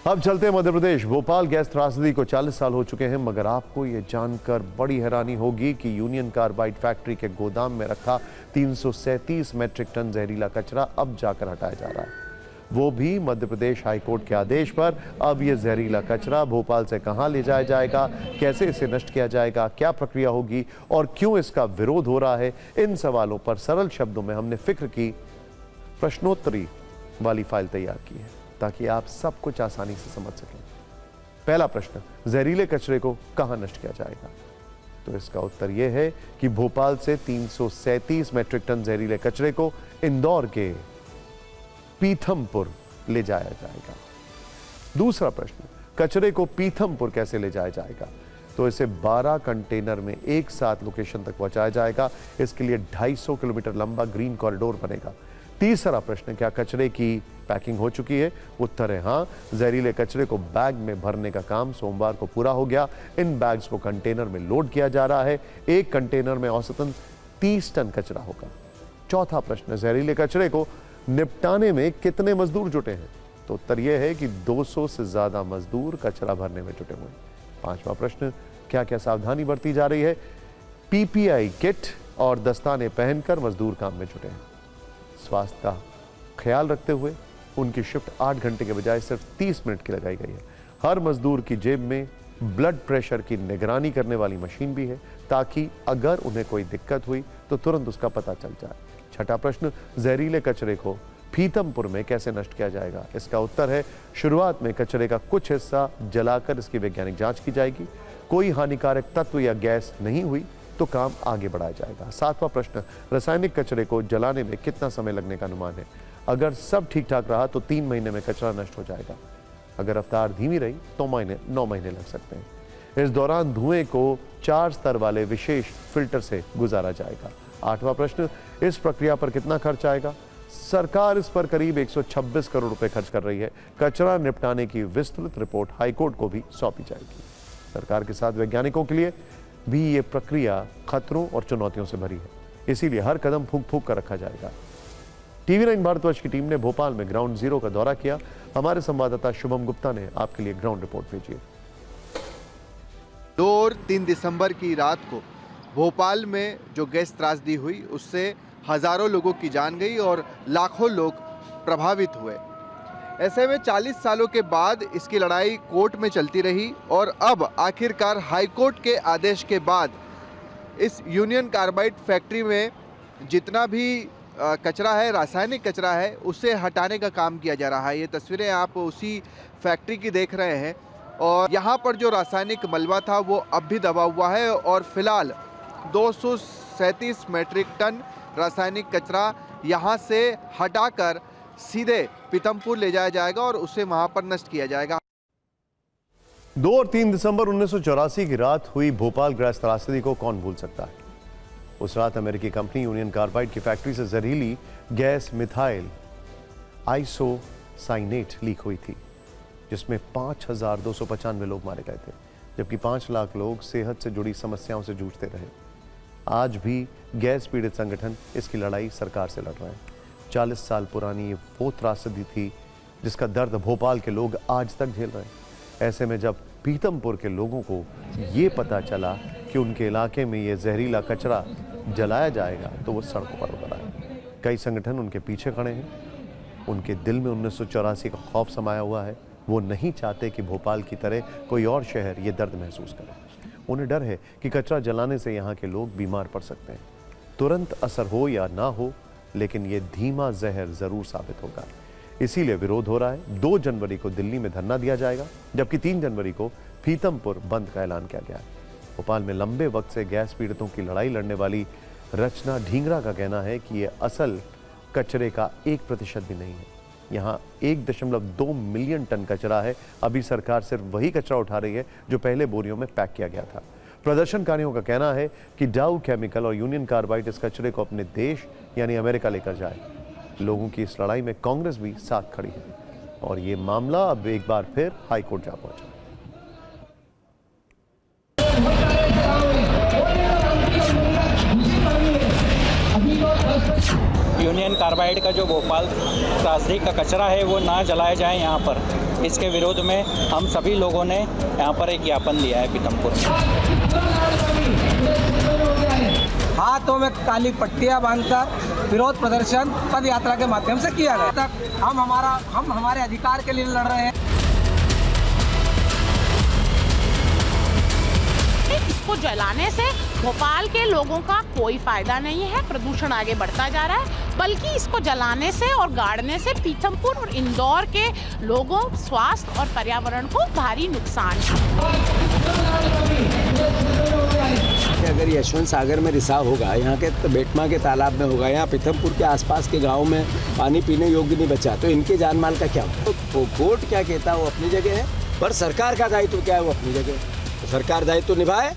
अब चलते हैं मध्य प्रदेश। भोपाल गैस त्रासदी को 40 साल हो चुके हैं, मगर आपको ये जानकर बड़ी हैरानी होगी कि यूनियन कार्बाइड फैक्ट्री के गोदाम में रखा 337 मैट्रिक टन जहरीला कचरा अब जाकर हटाया जा रहा है, वो भी मध्य प्रदेश हाईकोर्ट के आदेश पर। अब ये जहरीला कचरा भोपाल से कहां ले जाया जाएगा, कैसे इसे नष्ट किया जाएगा, क्या प्रक्रिया होगी और क्यों इसका विरोध हो रहा है, इन सवालों पर सरल शब्दों में हमने फिक्र की प्रश्नोत्तरी वाली फाइल तैयार की है ताकि आप सब कुछ आसानी से समझ सकें। पहला प्रश्न, जहरीले कचरे को कहां नष्ट किया जाएगा? तो इसका उत्तर यह है कि भोपाल से 337 मैट्रिक टन जहरीले कचरे को इंदौर के पीथमपुर ले जाया जाएगा। दूसरा प्रश्न, कचरे को पीथमपुर कैसे ले जाया जाएगा? तो इसे 12 कंटेनर में एक साथ लोकेशन तक पहुंचाया जाएगा। इसके लिए 250 किलोमीटर लंबा ग्रीन कॉरिडोर बनेगा। तीसरा प्रश्न, क्या कचरे की पैकिंग हो चुकी है? उत्तर है हाँ। जहरीले कचरे को बैग में भरने का काम सोमवार को पूरा हो गया। इन बैग्स को कंटेनर में लोड किया जा रहा है। एक कंटेनर में औसतन 30 टन कचरा होगा। चौथा प्रश्न, जहरीले कचरे को निपटाने में कितने मजदूर जुटे हैं? तो उत्तर यह है कि 200 से ज्यादा मजदूर कचरा भरने में जुटे हुए हैं। पांचवा प्रश्न, क्या क्या सावधानी बरती जा रही है? पीपीआई किट और दस्ताने पहनकर मजदूर काम में जुटे हैं। स्वास्थ्य का ख्याल रखते हुए उनकी शिफ्ट 8 घंटे के बजाय सिर्फ 30 मिनट की लगाई गई है। हर मजदूर की जेब में ब्लड प्रेशर की निगरानी करने वाली मशीन भी है ताकि अगर उन्हें कोई दिक्कत हुई तो तुरंत उसका पता चल जाए। छठा प्रश्न, जहरीले कचरे को पीथमपुर में कैसे नष्ट किया जाएगा? इसका उत्तर है, शुरुआत में कचरे का कुछ हिस्सा जलाकर इसकी वैज्ञानिक जांच की जाएगी। कोई हानिकारक तत्व या गैस नहीं हुई तो काम आगे बढ़ाया जाएगा। सातवां प्रश्न, रासायनिक कचरे को जलाने में कितना समय लगने का अनुमान है? अगर सब ठीक ठाक रहा तो 3 महीने में कचरा नष्ट हो जाएगा। अगर रफ्तार धीमी रही तो 9 महीने लग सकते हैं। इस दौरान धुएं को 4 स्तर वाले विशेष फिल्टर से गुजारा जाएगा। आठवां प्रश्न, इस प्रक्रिया पर कितना खर्च आएगा? सरकार इस पर करीब 126 करोड़ रुपए खर्च कर रही है। कचरा निपटाने की विस्तृत रिपोर्ट हाईकोर्ट को भी सौंपी जाएगी। सरकार के साथ वैज्ञानिकों के लिए भी ये प्रक्रिया खतरों और चुनौतियों से भरी है, इसीलिए हर कदम फूंक फूंक कर रखा जाएगा। टीवी 9 भारतवर्ष की टीम ने भोपाल में ग्राउंड जीरो का दौरा किया। हमारे संवाददाता शुभम गुप्ता ने आपके लिए ग्राउंड रिपोर्ट भेजी है। 2 और 3 दिसंबर की रात को भोपाल में जो गैस त्रासदी हुई उससे हजारों लोगों की जान गई और लाखों लोग प्रभावित हुए। ऐसे में 40 सालों के बाद इसकी लड़ाई कोर्ट में चलती रही और अब आखिरकार हाईकोर्ट के आदेश के बाद इस यूनियन कार्बाइड फैक्ट्री में जितना भी कचरा है, रासायनिक कचरा है, उसे हटाने का काम किया जा रहा है। ये तस्वीरें आप उसी फैक्ट्री की देख रहे हैं और यहाँ पर जो रासायनिक मलबा था वो अब भी दबा हुआ है और फिलहाल 237 मैट्रिक टन रासायनिक कचरा यहाँ से हटाकर सीधे पीथमपुर ले जाया जाएगा और उसे वहाँ पर नष्ट किया जाएगा। 2 और 3 दिसंबर 1984 की रात हुई भोपाल गैस त्रासदी को कौन भूल सकता है? उस रात अमेरिकी कंपनी यूनियन कार्बाइड की फैक्ट्री से जहरीली गैस मिथाइल आइसोसाइनेट लीक हुई थी, जिसमें 5295 लोग मारे गए थे, जबकि 5 लाख लोग सेहत से जुड़ी समस्याओं से जूझते रहे। आज भी गैस पीड़ित संगठन इसकी लड़ाई सरकार से लड़ रहे हैं। 40 साल पुरानी वो त्रासदी थी जिसका दर्द भोपाल के लोग आज तक झेल रहे हैं। ऐसे में जब पीथमपुर के लोगों को ये पता चला कि उनके इलाके में ये जहरीला कचरा जलाया जाएगा तो वो सड़कों पर उतर आए। कई संगठन उनके पीछे खड़े हैं। उनके दिल में 1984 का खौफ समाया हुआ है। वो नहीं चाहते कि भोपाल की तरह कोई और शहर ये दर्द महसूस करे। उन्हें डर है कि कचरा जलाने से यहाँ के लोग बीमार पड़ सकते हैं। तुरंत असर हो या ना हो, लेकिन ये धीमा जहर जरूर साबित होगा। इसीलिए विरोध हो रहा है। 2 जनवरी को दिल्ली में धरना दिया जाएगा, जबकि 3 जनवरी को पीथमपुर बंद का ऐलान किया गया है। भोपाल में लंबे वक्त से गैस पीड़ितों की लड़ाई लड़ने वाली रचना ढींगरा का कहना है कि ये असल कचरे का 1% भी नहीं है। यहाँ 1.2 मिलियन टन कचरा है। अभी सरकार सिर्फ वही कचरा उठा रही है जो पहले बोरियों में पैक किया गया था। प्रदर्शनकारियों का कहना है कि डाउ केमिकल और यूनियन कार्बाइड इस कचरे को अपने देश यानी अमेरिका लेकर जाए। लोगों की इस लड़ाई में कांग्रेस भी साथ खड़ी है और ये मामला अब एक बार फिर हाईकोर्ट जा पहुंचा। यूनियन कार्बाइड का जो भोपाल त्रासदी का कचरा है वो ना जलाया जाए यहाँ पर। इसके विरोध में हम सभी लोगों ने यहाँ पर एक ज्ञापन दिया है पीथमपुर में। हाथों में काली पट्टियां बांधकर विरोध प्रदर्शन पद यात्रा के माध्यम से किया गया। तक हम हमारे अधिकार के लिए लड़ रहे हैं। इसको जलाने से भोपाल के लोगों का कोई फायदा नहीं है, प्रदूषण आगे बढ़ता जा रहा है, बल्कि इसको जलाने से और गाड़ने से पीथमपुर और इंदौर के लोगों, स्वास्थ्य और पर्यावरण को भारी नुकसान है। अगर यशवंत सागर में रिसाव होगा, यहाँ के बेटमा के तालाब में होगा, यहाँ पीथमपुर के आसपास के गाँव में पानी पीने योग्य नहीं बचा, तो इनके जान माल का क्या होगा? तो कोर्ट क्या कहता है वो अपनी जगह है, पर सरकार का दायित्व क्या है वो अपनी जगह है। तो सरकार दायित्व निभाए।